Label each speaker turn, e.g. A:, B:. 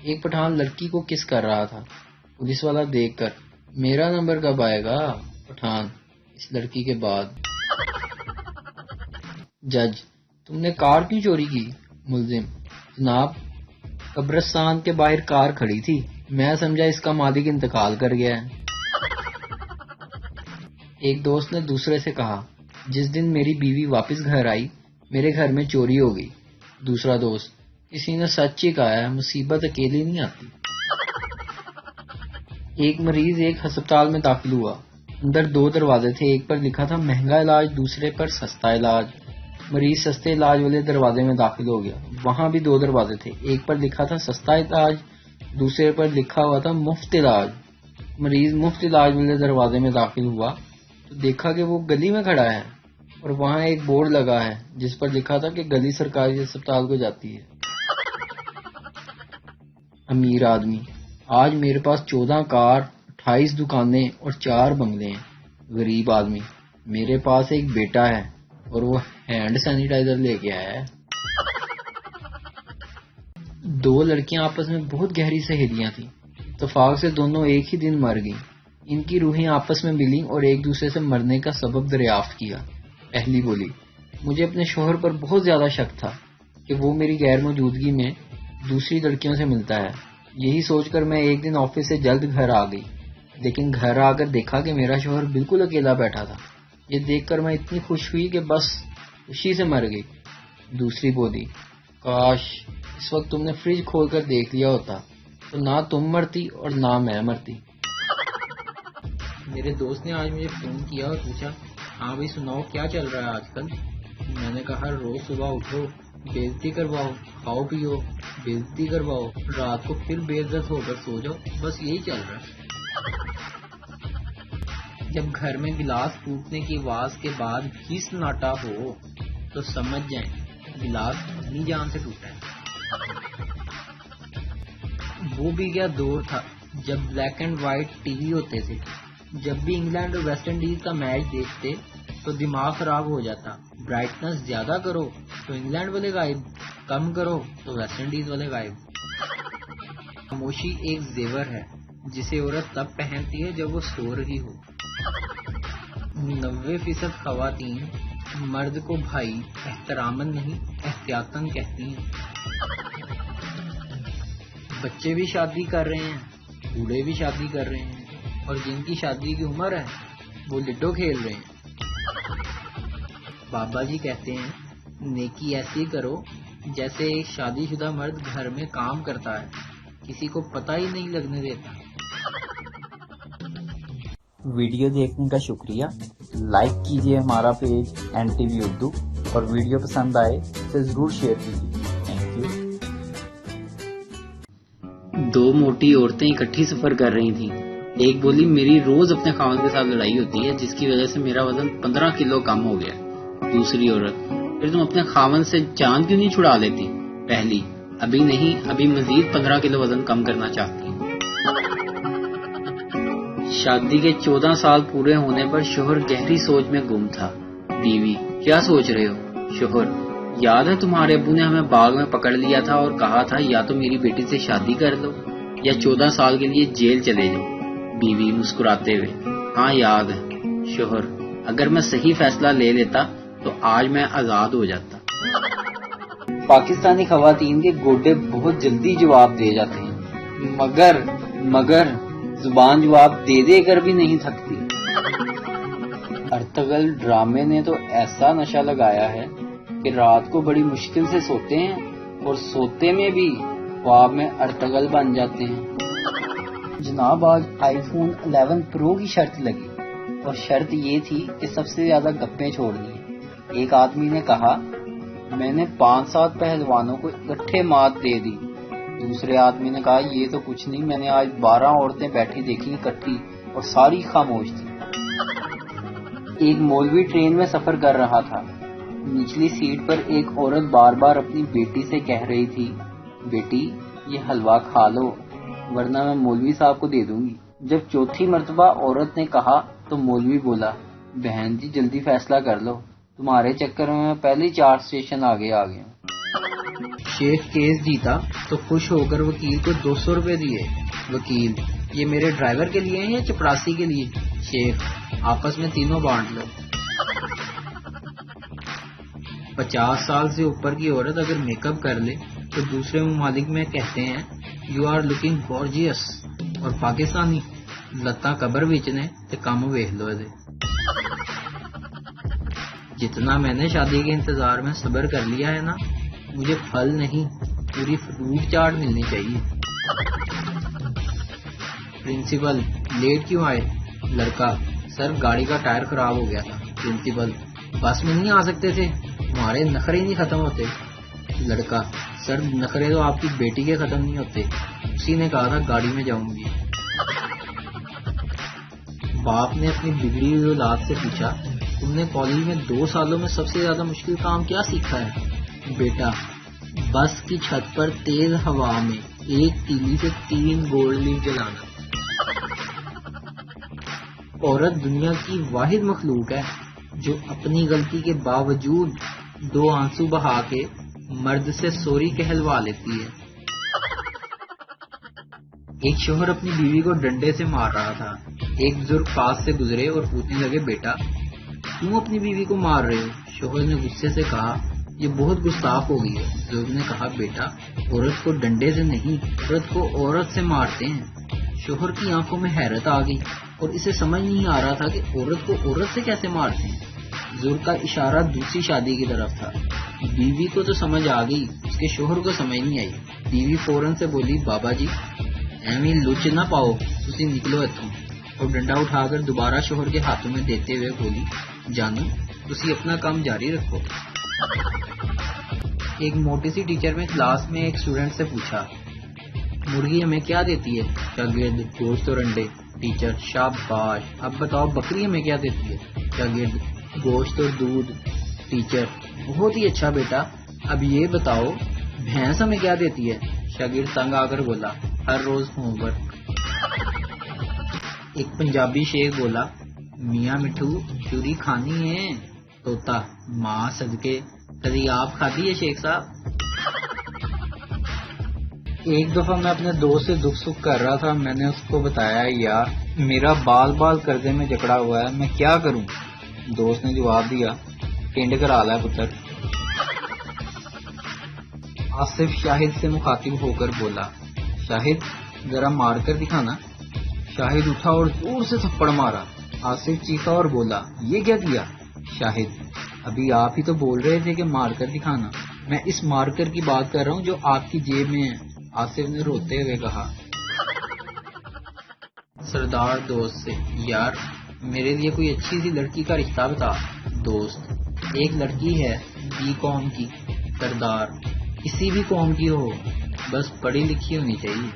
A: ایک پٹھان لڑکی کو کس کر رہا تھا۔ پولیس والا دیکھ کر، میرا نمبر کب آئے گا؟ پٹھان، اس لڑکی کے بعد۔ جج، تم نے کار کیوں چوری کی؟ ملزم، جناب قبرستان کے باہر کار کھڑی تھی، میں سمجھا اس کا مالک انتقال کر گیا ہے۔ ایک دوست نے دوسرے سے کہا، جس دن میری بیوی واپس گھر آئی میرے گھر میں چوری ہو گئی۔ دوسرا دوست، کسی نے سچ ہی کہا ہے، مصیبت اکیلی نہیں آتی۔ ایک مریض ایک ہسپتال میں داخل ہوا، اندر 2 دروازے تھے، ایک پر لکھا تھا مہنگا علاج، دوسرے پر سستا علاج۔ مریض سستے علاج والے دروازے میں داخل ہو گیا، وہاں بھی 2 دروازے تھے، ایک پر لکھا تھا سستا علاج، دوسرے پر لکھا ہوا تھا مفت علاج۔ مریض مفت علاج والے دروازے میں داخل ہوا تو دیکھا کہ وہ گلی میں کھڑا ہے اور وہاں ایک بورڈ لگا ہے جس پر لکھا تھا کہ گلی سرکاری اسپتال کو جاتی ہے۔ امیر آدمی، آج میرے پاس 14 کار، 28 دکانیں اور 4 بنگلے ہیں۔ غریب آدمی، میرے پاس ایک بیٹا ہے اور وہ ہینڈ سینیٹائزر لے کے آیا ہے۔ 2 لڑکیاں آپس میں بہت گہری سہیلیاں تھیں، اتفاق سے دونوں ایک ہی دن مر گئیں۔ ان کی روحیں آپس میں ملیں اور ایک دوسرے سے مرنے کا سبب دریافت کیا۔ پہلی بولی، مجھے اپنے شوہر پر بہت زیادہ شک تھا کہ وہ میری غیر موجودگی میں دوسری لڑکیوں سے ملتا ہے، یہی سوچ کر میں ایک دن آفس سے جلد گھر آ گئی، لیکن گھر آ کر دیکھا کہ میرا شوہر بالکل اکیلا بیٹھا تھا۔ یہ دیکھ کر میں اتنی خوش ہوئی کہ بس خوشی سے مر گئی۔ دوسری بولی، کاش اس وقت تم نے فریج کھول کر دیکھ لیا ہوتا تو نہ تم مرتی اور نہ میں مرتی۔ میرے دوست نے آج مجھے فون کیا اور پوچھا، ہاں بھائی سناؤ کیا چل رہا ہے آج کل؟ میں نے کہا، روز صبح اٹھو، بے عزتی کرواؤ، کھاؤ پیو، بے عزتی کرواؤ، رات کو پھر بے عزت ہو کر سو جاؤ، بس یہی چل رہا ہے۔ جب گھر میں گلاس ٹوٹنے کی آواز کے بعد بھی سناٹا ہو تو سمجھ جائیں گلاس اپنی جان سے ٹوٹا ہے۔ وہ بھی کیا دور تھا جب black and white T V ہوتے تھے۔ جب بھی انگلینڈ اور ویسٹ انڈیز کا میچ دیکھتے تو دماغ خراب ہو جاتا۔ برائٹنس زیادہ کرو تو انگلینڈ والے غائب، کم کرو تو ویسٹ انڈیز والے غائب۔ خاموشی ایک زیور ہے جسے عورت تب پہنتی ہے جب وہ سو رہی ہو۔ 90% خواتین مرد کو بھائی احتراماً نہیں احتیاطاً کہتی ہیں۔ بچے بھی شادی کر رہے ہیں، بوڑھے بھی شادی کر رہے ہیں، اور جن کی شادی کی عمر ہے وہ لڈو کھیل رہے ہیں۔ بابا جی کہتے ہیں، نیکی ایسی کرو جیسے ایک شادی شدہ مرد گھر میں کام کرتا ہے، کسی کو پتہ ہی نہیں لگنے دیتا۔
B: ویڈیو دیکھنے کا شکریہ۔ لائک کیجیے ہمارا پیج NTV اردو، اور ویڈیو پسند آئے تو ضرور شیئر کیجیے۔ Thank you.
A: 2 موٹی عورتیں اکٹھی سفر کر رہی تھیں۔ ایک بولی، میری روز اپنے خاوند کے ساتھ لڑائی ہوتی ہے جس کی وجہ سے میرا وزن 15 کلو کم ہو گیا۔ دوسری عورت، پھر تم اپنے خاوند سے جان کیوں نہیں چھڑا لیتی؟ پہلی، ابھی نہیں، ابھی مزید 15 کلو وزن کم کرنا چاہتی ہوں۔ شادی کے 14 سال پورے ہونے پر شوہر گہری سوچ میں گم تھا۔ بیوی، کیا سوچ رہے ہو؟ شوہر، یاد ہے تمہارے ابو نے ہمیں باغ میں پکڑ لیا تھا اور کہا تھا یا تو میری بیٹی سے شادی کر دو یا 14 سال کے لیے جیل چلے جاؤ۔ بیوی مسکراتے ہوئے، ہاں یاد ہے۔ شوہر، اگر میں صحیح فیصلہ لے لیتا تو آج میں آزاد ہو جاتا۔ پاکستانی خواتین کے گوڈے بہت جلدی جواب دے جاتے ہیں، مگر زبان جواب دے دے کر بھی نہیں تھکتی۔ ارطغرل ڈرامے نے تو ایسا نشہ لگایا ہے کہ رات کو بڑی مشکل سے سوتے ہیں اور سوتے میں بھی خواب میں ارطغرل بن جاتے ہیں۔ جناب، آج آئی فون 11 پرو کی شرط لگی اور شرط یہ تھی کہ سب سے زیادہ گپیں چھوڑنی ہیں۔ ایک آدمی نے کہا، میں نے 5-7 پہلوانوں کو اکٹھے مات دے دی۔ دوسرے آدمی نے کہا، یہ تو کچھ نہیں، میں نے آج 12 عورتیں بیٹھی دیکھی اکٹھی اور ساری خاموش تھی۔ ایک مولوی ٹرین میں سفر کر رہا تھا۔ نچلی سیٹ پر ایک عورت بار بار اپنی بیٹی سے کہہ رہی تھی، بیٹی یہ حلوہ کھا لو ورنہ میں مولوی صاحب کو دے دوں گی۔ جب چوتھی مرتبہ عورت نے کہا تو مولوی بولا، بہن جی جلدی فیصلہ کر لو، تمہارے چکر میں پہلے 4 اسٹیشن آگے آ گیا ہوں۔ شیخ کیس جیتا تو خوش ہو کر وکیل کو 200 روپے دیے. وکیل: یہ میرے ڈرائیور کے لیے ہیں یا چپراسی کے لیے؟ شیخ: آپس میں تینوں بانٹ لو. 50 سال سے اوپر کی عورت اگر میک اپ کر لے تو دوسرے ممالک میں کہتے ہیں یو آر لکنگ گارجیس، اور پاکستانی لتاں قبر بیچنے تے کام ویکھ لو. جتنا میں نے شادی کے انتظار میں صبر کر لیا ہے نا، مجھے پھل نہیں پوری فروٹ چاٹ ملنی چاہیے. پرنسپل: لیٹ کیوں آئے؟ لڑکا: سر گاڑی کا ٹائر خراب ہو گیا تھا. پرنسپل: بس میں نہیں آ سکتے تھے؟ تمہارے نخرے نہیں ختم ہوتے. لڑکا: سر نخرے تو آپ کی بیٹی کے ختم نہیں ہوتے، اسی نے کہا تھا گاڑی میں جاؤں گی. باپ نے اپنی بگڑی ہوئی اولاد سے پوچھا تم نے کالج میں 2 سالوں میں سب سے زیادہ مشکل کام کیا سیکھا ہے؟ بیٹا: بس کی چھت پر تیز ہوا میں ایک تیلی سے 3 گولڈ لیف جلانا. عورت دنیا کی واحد مخلوق ہے جو اپنی غلطی کے باوجود 2 آنسو بہا کے مرد سے سوری کہلوا لیتی ہے. ایک شوہر اپنی بیوی کو ڈنڈے سے مار رہا تھا. ایک بزرگ پاس سے گزرے اور پوچھنے لگے بیٹا کیوں اپنی بیوی کو مار رہے ہو؟ شوہر نے غصے سے کہا یہ بہت گستاخ ہو گئی ہے. بزرگ نے کہا بیٹا عورت کو ڈنڈے سے نہیں، عورت کو عورت سے مارتے ہیں. شوہر کی آنکھوں میں حیرت آ گئی اور اسے سمجھ نہیں آ رہا تھا کہ عورت کو عورت سے کیسے مارتے ہیں. بزرگ کا اشارہ دوسری شادی کی طرف تھا. بیوی کو تو سمجھ آ گئی، اس کے شوہر کو سمجھ نہیں آئی. بیوی فوراً سے بولی بابا جی ایویں لچ نہ پاؤ، تسی نکلو اتوں، اور ڈنڈا اٹھا کر دوبارہ شوہر کے ہاتھوں میں دیتے ہوئے بولی جانو تسی اپنا کام جاری رکھو. ایک موٹی سی ٹیچر نے کلاس میں ایک اسٹوڈنٹ سے پوچھا مرغی ہمیں کیا دیتی ہے؟ شاگرد: گوشت اور انڈے. ٹیچر: شاباش. اب بتاؤ بکری ہمیں کیا دیتی ہے؟ شاگرد: گوشت اور دودھ. ٹیچر: بہت ہی اچھا بیٹا، اب یہ بتاؤ بھینس ہمیں کیا دیتی ہے؟ شاگرد تنگ آ کر بولا ہر روز ہوم ورک. ایک پنجابی شیخ بولا میاں مٹھو چوری کھانی ہے؟ طوطا: ماں صدقے کبھی آپ کھاتی ہے شیخ صاحب؟ ایک دفعہ میں اپنے دوست سے دکھ سکھ کر رہا تھا. میں نے اس کو بتایا یار میرا بال قرضے میں جکڑا ہوا ہے، میں کیا کروں؟ دوست نے جواب دیا ٹینڈ کرا لا پتر. آصف شاہد سے مخاطب ہو کر بولا شاہد ذرا مار کر دکھانا. شاہد اٹھا اور زور سے تھپڑ مارا. آصف چیخا اور بولا یہ کیا کیا؟ شاہد: ابھی آپ ہی تو بول رہے تھے کہ مار کر دکھانا. میں اس مارکر کی بات کر رہا ہوں جو آپ کی جیب میں ہے. آصف نے روتے ہوئے کہا. سردار دوست سے یار میرے لیے کوئی اچھی سی لڑکی کا رشتہ بتا. دوست: ایک لڑکی ہے بی قوم کی. سردار: کسی بھی قوم کی ہو بس پڑھی لکھی ہونی چاہیے.